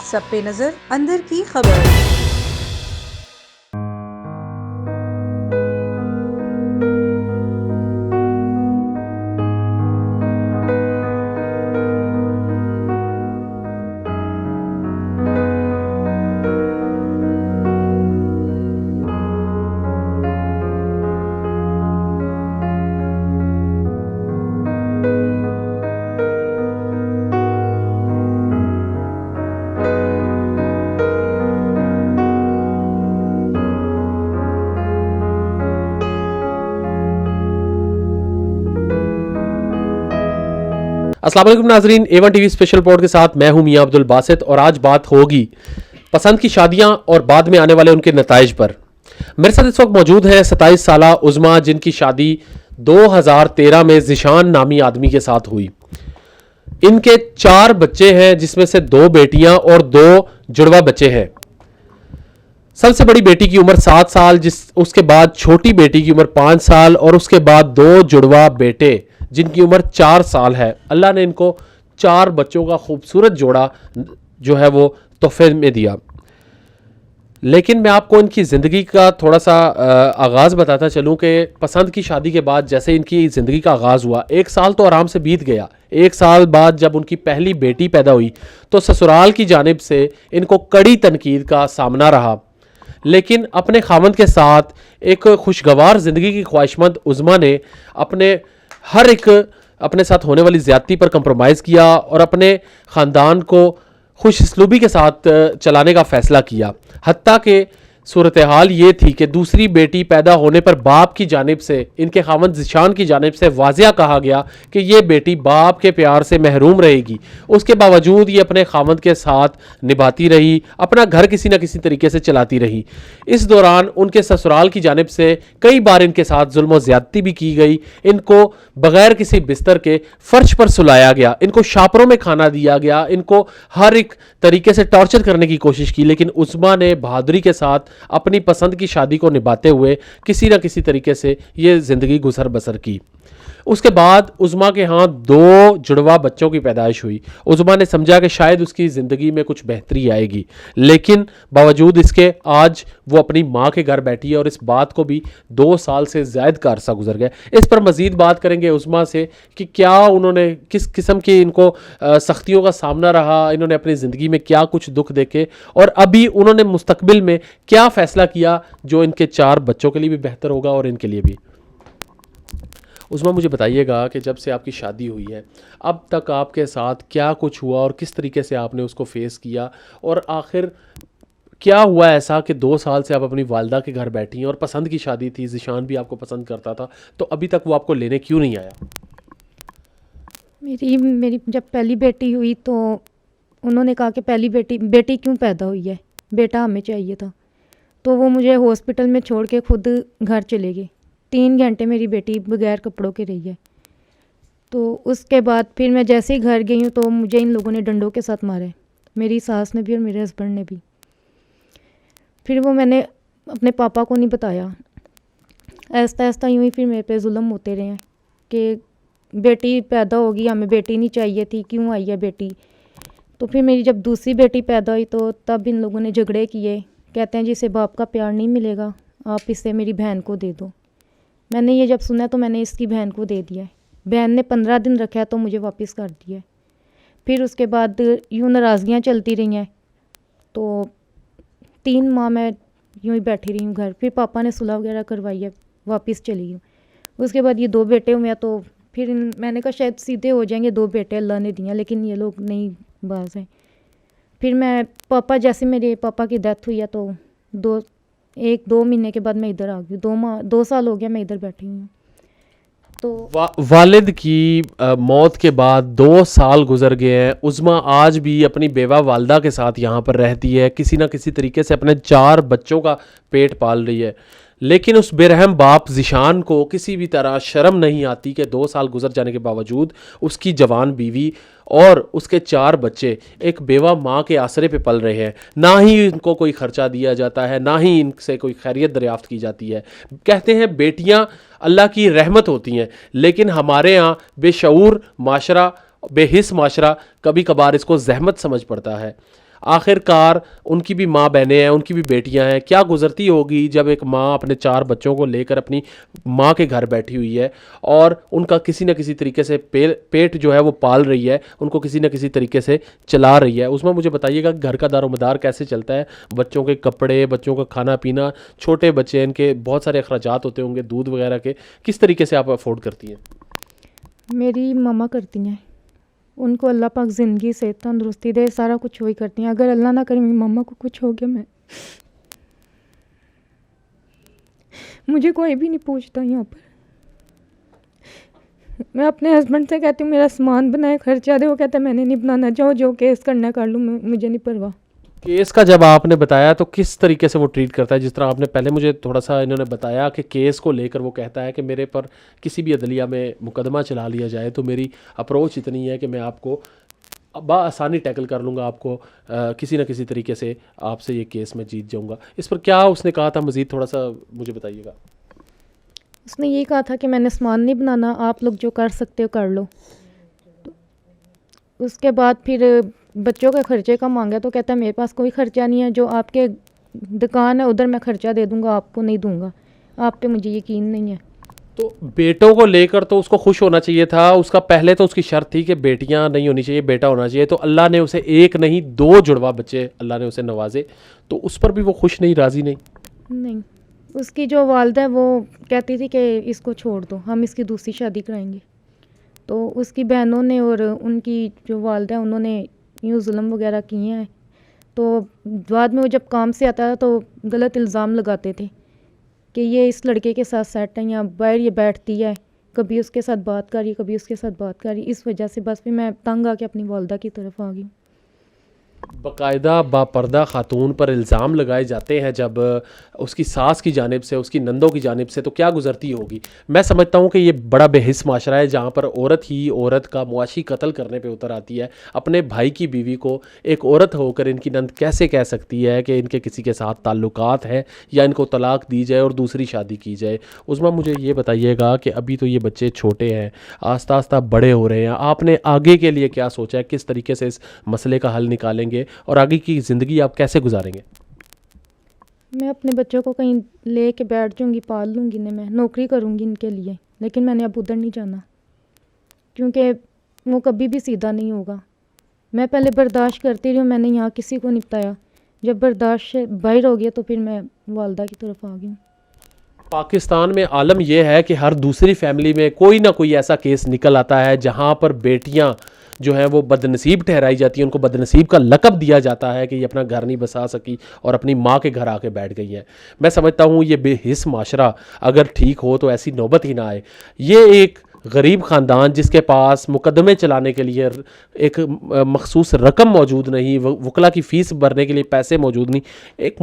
सब पे नजर अंदर की खबर। अस्सलाम वालेकुम नाजरीन, A1 टीवी स्पेशल रिपोर्ट के साथ मैं हूं मियां अब्दुल बासित और आज बात होगी पसंद की शादियां और बाद में आने वाले उनके नताइज पर। मेरे साथ इस वक्त मौजूद हैं 27 साला उज़मा, जिनकी शादी 2013 में ज़िशान नामी आदमी के साथ हुई। इनके 4 बच्चे हैं, जिसमें से 2 बेटियां और 2 जुड़वा बच्चे हैं। सबसे बड़ी बेटी की उम्र 7 साल, उसके बाद छोटी बेटी की उम्र 5 साल और उसके बाद 2 जुड़वा बेटे जिनकी उम्र 4 साल है। अल्लाह ने इनको 4 बच्चों का खूबसूरत जोड़ा जो है वो तोहफे में दिया। लेकिन मैं आपको इनकी ज़िंदगी का थोड़ा सा आगाज़ बताता चलूँ कि पसंद की शादी के बाद जैसे इनकी ज़िंदगी का आगाज़ हुआ, 1 साल तो आराम से बीत गया। 1 साल बाद जब उनकी पहली बेटी पैदा हुई तो ससुराल की जानिब से इनको कड़ी तनकीद का सामना रहा। लेकिन अपने खामंद के साथ एक खुशगवार ज़िंदगी की ख्वाहिशमंद उज़मा ने हर एक अपने साथ होने वाली ज़्यादती पर कंप्रोमाइज़ किया और अपने ख़ानदान को खुशस्लूबी के साथ चलाने का फ़ैसला किया। हत्ता कि सूरत हाल ये थी कि दूसरी बेटी पैदा होने पर बाप की जानिब से, इनके खामंद ज़िशान की जानिब से वाज़िया कहा गया कि ये बेटी बाप के प्यार से महरूम रहेगी। उसके बावजूद ये अपने खामंद के साथ निभाती रही, अपना घर किसी न किसी तरीके से चलाती रही। इस दौरान उनके ससुराल की जानिब से कई बार इनके साथ जुल्म और ज़्यादती भी की गई। इनको बग़ैर किसी बिस्तर के फ़र्श पर सुलाया गया, इनको शापरों में खाना दिया गया, इनको हर एक तरीके से टॉर्चर करने की कोशिश की। लेकिन उज़मा ने बहादुरी के साथ अपनी पसंद की शादी को निभाते हुए किसी न किसी तरीके से ये ज़िंदगी गुजर बसर की। उसके बाद उज़मा के यहाँ 2 जुड़वा बच्चों की पैदाइश हुई। उज़मा ने समझा कि शायद उसकी ज़िंदगी में कुछ बेहतरी आएगी, लेकिन बावजूद इसके आज वो अपनी माँ के घर बैठी है और इस बात को भी 2 साल से ज़ायद का अरसा गुजर गया। इस पर मज़ीद बात करेंगे उज़मा से कि क्या उन्होंने किस किस्म की इनको सख्तियों का सामना रहा, इन्होंने अपनी ज़िंदगी में क्या कुछ दुख देखे और अभी उन्होंने मुस्तकबिल में क्या फ़ैसला किया जो इनके 4 बच्चों के लिए भी बेहतर होगा और इनके लिए भी। उज़मा, मुझे बताइएगा कि जब से आपकी शादी हुई है अब तक आपके साथ क्या कुछ हुआ और किस तरीके से आपने उसको फेस किया, और आखिर क्या हुआ ऐसा कि 2 साल से आप अपनी वालदा के घर बैठी हैं और पसंद की शादी थी, ज़िशान भी आपको पसंद करता था, तो अभी तक वो आपको लेने क्यों नहीं आया? मेरी जब पहली बेटी हुई तो उन्होंने कहा कि पहली बेटी क्यों पैदा हुई है, बेटा हमें चाहिए था। तो वो मुझे हॉस्पिटल में छोड़ के खुद घर चले गए। 3 घंटे मेरी बेटी बगैर कपड़ों के रही है। तो उसके बाद फिर मैं जैसे ही घर गई हूँ तो मुझे इन लोगों ने डंडों के साथ मारा है, मेरी सास ने भी और मेरे हस्बैंड ने भी। फिर वो मैंने अपने पापा को नहीं बताया। ऐसा ऐसा यूँ ही फिर मेरे पे जुल्म होते रहे हैं कि बेटी पैदा होगी, हमें बेटी नहीं चाहिए थी, क्यों आई है बेटी। तो फिर मेरी जब दूसरी बेटी पैदा हुई तो तब इन लोगों ने झगड़े किए, कहते हैं जिसे बाप का प्यार नहीं मिलेगा आप इसे मेरी बहन को दे दो। मैंने ये जब सुना तो मैंने इसकी बहन को दे दिया है। बहन ने 15 दिन रखा तो मुझे वापस कर दिया है। फिर उसके बाद यूँ नाराज़गियाँ चलती रही हैं तो 3 माह मैं यूँ ही बैठी रही हूँ घर। फिर पापा ने सुलह वगैरह करवाई है, वापस चली हूँ। उसके बाद ये 2 बेटे हुए तो फिर मैंने कहा शायद सीधे हो जाएंगे, 2 बेटे अल्लाह ने दिए, लेकिन ये लोग नहीं बाज हैं। फिर मैं जैसे मेरे पापा की डेथ हुई है तो 1-2 महीने के बाद मैं इधर आ गई। 2 साल हो गया मैं इधर बैठी हूँ। तो वालिद की मौत के बाद 2 साल गुजर गए हैं। उज़मा आज भी अपनी बेवा वालदा के साथ यहाँ पर रहती है, किसी ना किसी तरीके से अपने 4 बच्चों का पेट पाल रही है। लेकिन उस बेरहम बाप ज़िशान को किसी भी तरह शर्म नहीं आती कि 2 साल गुजर जाने के बावजूद उसकी जवान बीवी और उसके 4 बच्चे एक बेवा माँ के आसरे पे पल रहे हैं। ना ही इनको कोई ख़र्चा दिया जाता है, ना ही इनसे कोई खैरियत दरियाफ़्त की जाती है। कहते हैं बेटियाँ अल्लाह की रहमत होती हैं, लेकिन हमारे यहाँ बेशऊर माशरा, बेहिस माशरा कभी कभार इसको जहमत समझ पड़ता है। आखिरकार उनकी भी माँ बहनें हैं, उनकी भी बेटियां हैं, क्या गुजरती होगी जब एक माँ अपने 4 बच्चों को लेकर अपनी माँ के घर बैठी हुई है और उनका किसी न किसी तरीके से पेट जो है वो पाल रही है, उनको किसी न किसी तरीके से चला रही है। उसमें मुझे बताइएगा घर का दारोमदार कैसे चलता है, बच्चों के कपड़े, बच्चों का खाना पीना, छोटे बच्चे, इनके बहुत सारे अखराजात होते होंगे दूध वगैरह के, किस तरीके से आप अफोर्ड करती हैं? मेरी मम्मा करती हैं, उनको अल्लाह पाक ज़िंदगी से तंदुरुस्ती दे, सारा कुछ वही करती हैं। अगर अल्लाह ना करे मेरी मम्मा को कुछ हो गया, मुझे कोई भी नहीं पूछता यहाँ पर। मैं अपने हस्बैंड से कहती हूँ मेरा सामान बनाए, खर्चा दे, वो कहता है मैंने नहीं बनाना, जाओ जो केस करना कर लूँ, मुझे नहीं परवाह। केस का जब आपने बताया तो किस तरीके से वो ट्रीट करता है? जिस तरह आपने पहले मुझे थोड़ा सा इन्होंने बताया कि केस को लेकर वो कहता है कि मेरे पर किसी भी अदलिया में मुकदमा चला लिया जाए तो मेरी अप्रोच इतनी है कि मैं आपको आसानी टैकल कर लूँगा, आपको किसी न किसी तरीके से आपसे ये केस में जीत जाऊँगा। इस पर क्या उसने कहा था मज़ीद, थोड़ा सा मुझे बताइएगा। उसने ये कहा था कि मैंने सामान नहीं बनाना, आप लोग जो कर सकते हो कर लो। तो उसके बाद फिर बच्चों के खर्चे का मांगा तो कहता है मेरे पास कोई खर्चा नहीं है, जो आपके दुकान है उधर मैं खर्चा दे दूंगा, आपको नहीं दूंगा, आप पे मुझे यकीन नहीं है। तो बेटों को लेकर तो उसको खुश होना चाहिए था। उसका पहले तो उसकी शर्त थी कि बेटियां नहीं होनी चाहिए, बेटा होना चाहिए। तो अल्लाह ने उसे एक नहीं 2 जुड़वा बच्चे अल्लाह ने उसे नवाजे, तो उस पर भी वो खुश नहीं, राज़ी नहीं। उसकी जो वालदा है वो कहती थी कि इसको छोड़ दो, हम इसकी दूसरी शादी कराएंगे। तो उसकी बहनों ने और उनकी जो वालदा है उन्होंने यूँ जुल्म वगैरह किए हैं। तो बाद में वो जब काम से आता था तो गलत इल्ज़ाम लगाते थे कि ये इस लड़के के साथ सेट है, या बाहर ये बैठती है, कभी उसके साथ बात कर रही, कभी उसके साथ बात कर रही। इस वजह से बस फिर मैं तंग आके अपनी वालदा की तरफ आ गई। बाकायदा बापर्दा खातून पर इल्ज़ाम लगाए जाते हैं जब उसकी सास की जानिब से, उसकी नंदों की जानिब से, तो क्या गुजरती होगी। मैं समझता हूँ कि ये बड़ा बेहिस माशरा है जहाँ पर औरत ही औरत का मुआशी कत्ल करने पे उतर आती है। अपने भाई की बीवी को एक औरत होकर इनकी नंद कैसे कह सकती है कि इनके किसी के साथ ताल्लुकात हैं या इनको तलाक दी जाए और दूसरी शादी की जाए। उसमें मुझे ये बताइएगा कि अभी तो ये बच्चे छोटे हैं, आस्ता आस्ता बड़े हो रहे हैं, आपने आगे के लिए क्या सोचा है, किस तरीके से इस मसले का हल निकालेंगे और आगे की ज़िंदगी आप कैसे गुजारेंगे? मैं अपने बच्चों को कहीं ले के बैठ जाऊँगी, पाल लूँगी इन्हें, मैं नौकरी करूँगी इनके लिए, लेकिन मैंने अब उधर नहीं जाना क्योंकि वो कभी भी सीधा नहीं होगा। मैं पहले बर्दाश्त करती रही हूँ, मैंने यहाँ किसी को नहीं बताया। जब बर्दाश्त से बाहर हो गया तो फिर मैं वालदा की तरफ आ गई। पाकिस्तान में आलम यह है कि हर दूसरी फैमिली में कोई ना कोई ऐसा केस निकल आता है जहाँ पर बेटियाँ जो हैं वो बदनसीब ठहराई जाती हैं, उनको बदनसीब का लक़ब दिया जाता है कि ये अपना घर नहीं बसा सकी और अपनी माँ के घर आके बैठ गई हैं। मैं समझता हूँ ये बेहिस माशरा अगर ठीक हो तो ऐसी नौबत ही ना आए। ये एक गरीब ख़ानदान जिसके पास मुकदमे चलाने के लिए एक मखसूस रकम मौजूद नहीं, वकला की फ़ीस भरने के लिए पैसे मौजूद नहीं, एक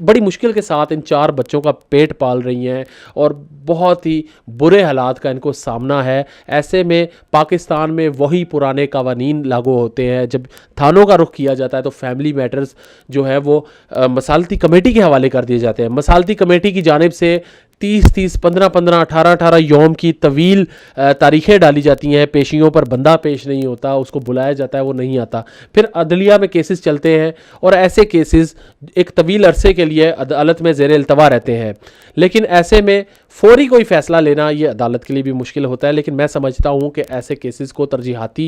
बड़ी मुश्किल के साथ इन 4 बच्चों का पेट पाल रही हैं और बहुत ही बुरे हालात का इनको सामना है। ऐसे में पाकिस्तान में वही पुराने कावानीन लागू होते हैं। जब थानों का रुख किया जाता है तो फैमिली मैटर्स जो है वो मसालती कमेटी के हवाले कर दिए जाते हैं। मसालती कमेटी की जानिब से 30-30, 15-15, 18-18 यौम की तवील तारीखें डाली जाती हैं। पेशियों पर बंदा पेश नहीं होता, उसको बुलाया जाता है, वो नहीं आता। फिर अदलिया में केसेस चलते हैं और ऐसे केसेस एक तवील अरसे के लिए अदालत में ज़ेर इल्तवा रहते हैं। लेकिन ऐसे में फौरी कोई फ़ैसला लेना ये अदालत के लिए भी मुश्किल होता है। लेकिन मैं समझता हूँ कि ऐसे केसेस को तरजीहाती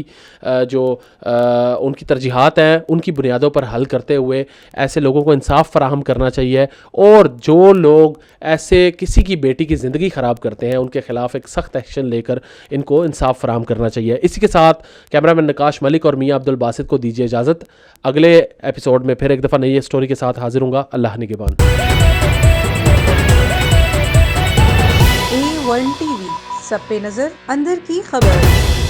उनकी तरजीहात हैं उनकी बुनियादों पर हल करते हुए ऐसे लोगों को इंसाफ फराहम करना चाहिए और जो लोग ऐसे किसी की बेटी की ज़िंदगी ख़राब करते हैं उनके ख़िलाफ़ एक सख्त एक्शन लेकर इनको इंसाफ फराहम करना चाहिए। इसी के साथ कैमरामैन नकाश मलिक और मियां अब्दुल बासित को दीजिए इजाज़त। अगले एपिसोड में फिर एक दफ़ा नई स्टोरी के साथ हाजिर होऊंगा। अल्लाह निगहबान। A1 TV, सब पे नज़र, अंदर की खबर।